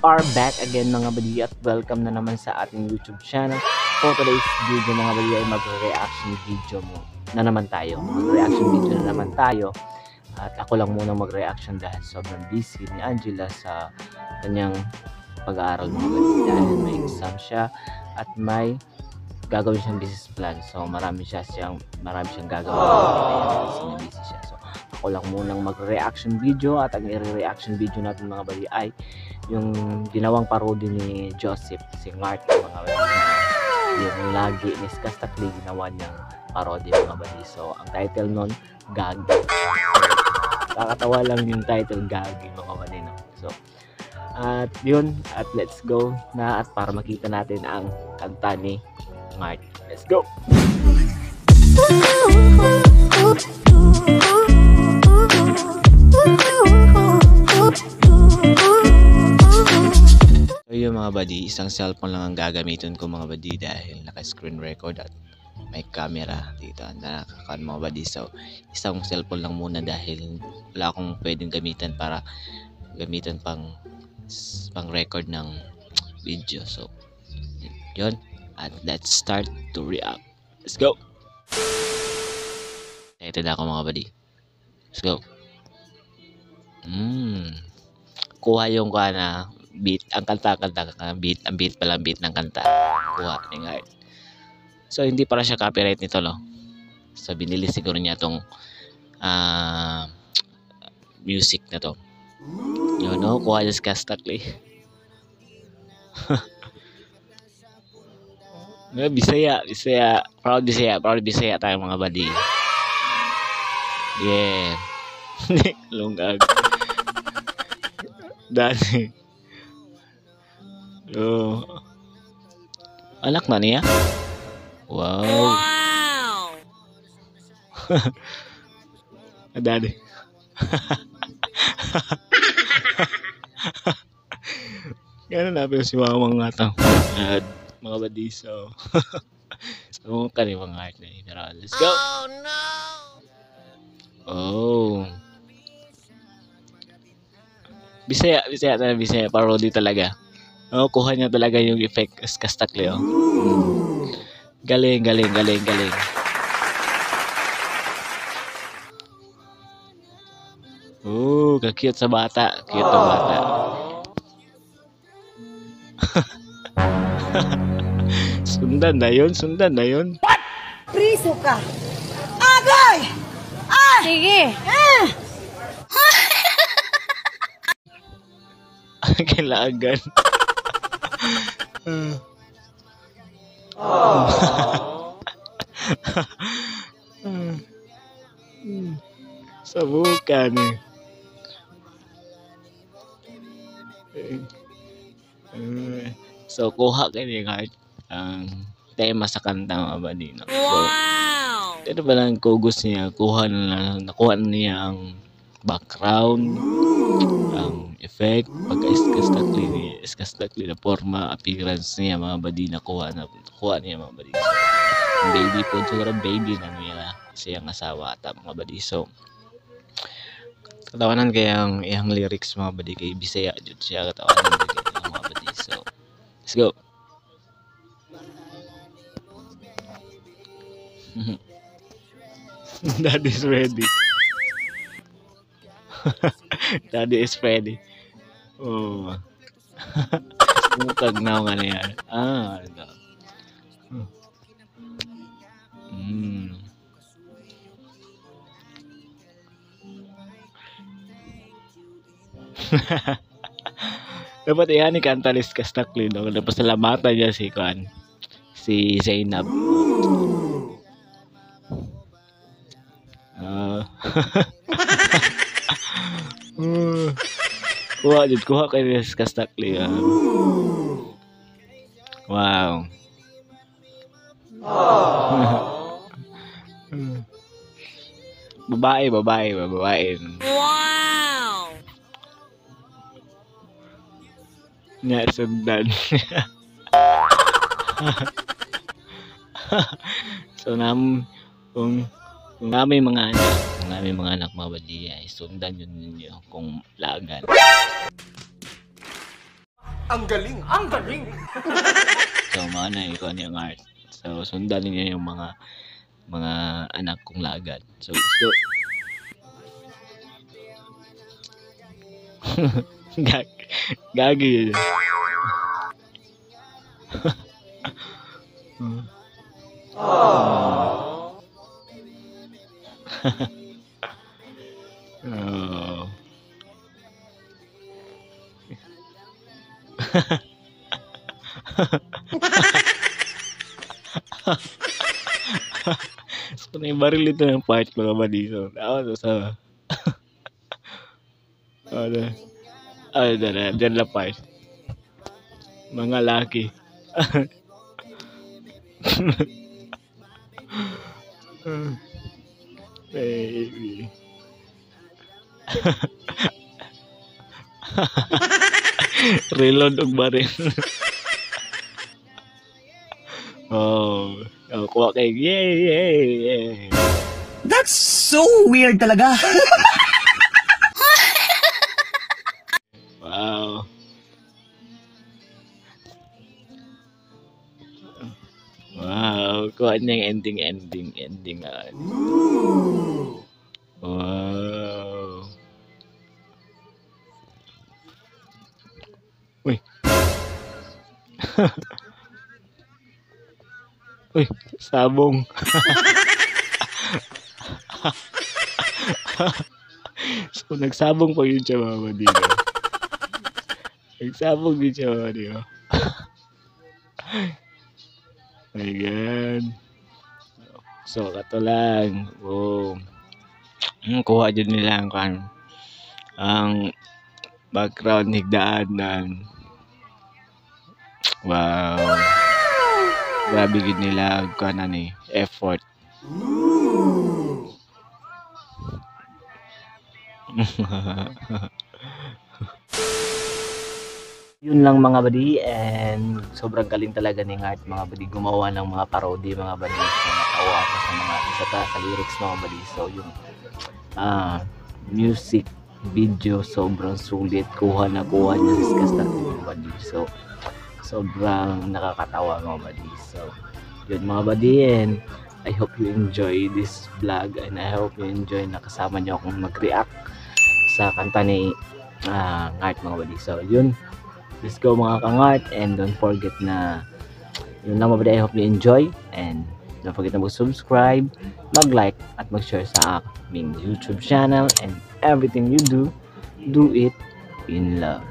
are back again mga badi at welcome na naman sa ating YouTube channel. For today's video mga badi ay mag-reaction video na naman tayo. Mag-reaction video na naman tayo. At ako lang muna mag-reaction dahil sobrang busy ni Angela sa kanyang pag-aaral mga badi. Dahil may exam siya at may gagawin siyang business plan. So marami siyang gagawin. Kaya busy siya. So ako lang munang mag-reaction video at ang i-reaction video natin mga badi ay yung ginawang parody ni Joseph si Mark mga badi na yung lagi ni Skastakli ginawa niyang parody mga badi. So ang title nun Gagi. Kakatawa lang yung title Gagi mga badi no? So at yun, at let's go na at para makita natin ang kanta ni Mark. Let's go! So yun mga buddy, isang cellphone lang ang gagamitin ko mga buddy dahil naka-screen record at may camera dito na nakakaon mga buddy. So isang cellphone lang muna dahil wala akong pwedeng gamitan para gamitan pang record ng video. So yun, at let's start to react. Let's go! Excited ako mga buddy. Let's go! Kuha yung beat, ang beat ng kanta. Kuha ng art. So hindi para siya copyright nito no. So binili siguro niya tong music na to. Yun no, kuha yung Skastakli. Bisaya, proud Bisaya tayo mga buddy. Yeah. Lunggag. Dati. Oh. Anak na niya? Wow. Dati. Gano'n na pero si Wawang nga ito. Mga badiso. So, kani mga art na yun. Pero let's go! Oh, no! Oh. Bisaya. Parody talaga. Oh, kuha niya talaga yung effect Skastakli. Oh. Galing. Oh, ka-cute sa bata. Cute ang bata. Sundan na yun. What? Priso ka. Agay! Ah! Sige. Kailangan. Sabukan eh. So kuha kayo ang tema sa kanta mga buddy no? Wow! So, ito ba lang kugos niya, nakuha na niya ang background, ang effect, pagka-Skastakli na forma, appearance niya mga buddy, nakuha niya mga buddy. Ang baby po, siguro baby na niya siyang asawa at mga buddy. So katawanan kaya ang lyrics mga buddy kay Bisaya jud siya katawanan mga buddy. So let's go. Daddy is ready. Daddy is ready. Oh. Mukag na nga niya. Ito. Dapat yan ni kanta ni Skastakli no? Napasalamatan niya si Zainab. Kuha kay Skastakli. Wow. Babae. Wow! Nya sundan. So kung namin mga anak mga badi ay sundan yun ninyo kung lagan. Ang galing! Ang galing! So, manay ko ang art. So, sundan niyo yung mga anak kong lagad. So, let's go. Gagi yun. Oh. So, naibaril ito ng part mga badiso. Ako sa dyan na part. Mga laki. Baby. Reload og baril. Oh, kuha kay yay. That's so weird talaga. Wow. Wow, kuha niya yung ending. Wow. Uy. Uy, sabong. So, nagsabong pa yun siya mga dito. Nagsabong din siya mga dito. My God. So, kato lang. Oh. Kuha dyan nila ang background higdaanan. Wow. Grabe gid nila effort. Yun lang mga badi, and sobrang galing talaga ni Art mga badi gumawa ng mga parody mga badi. So, natawa ako sa mga isa sa lyrics mga badi. So yung music video sobrang sulit, kuha niya sa Skastar mga badi. So sobrang nakakatawa mga badi. So yun mga badi, and I hope you enjoy this vlog, and I hope you enjoy na kasama niyo akong mag-react sa kanta ni Art mga badi. So yun, let's go mga kangart, and don't forget na yun lang mga badi. I hope you enjoy, and don't forget na mag-subscribe, mag-like at mag-share sa aming YouTube channel, and everything you do it in love.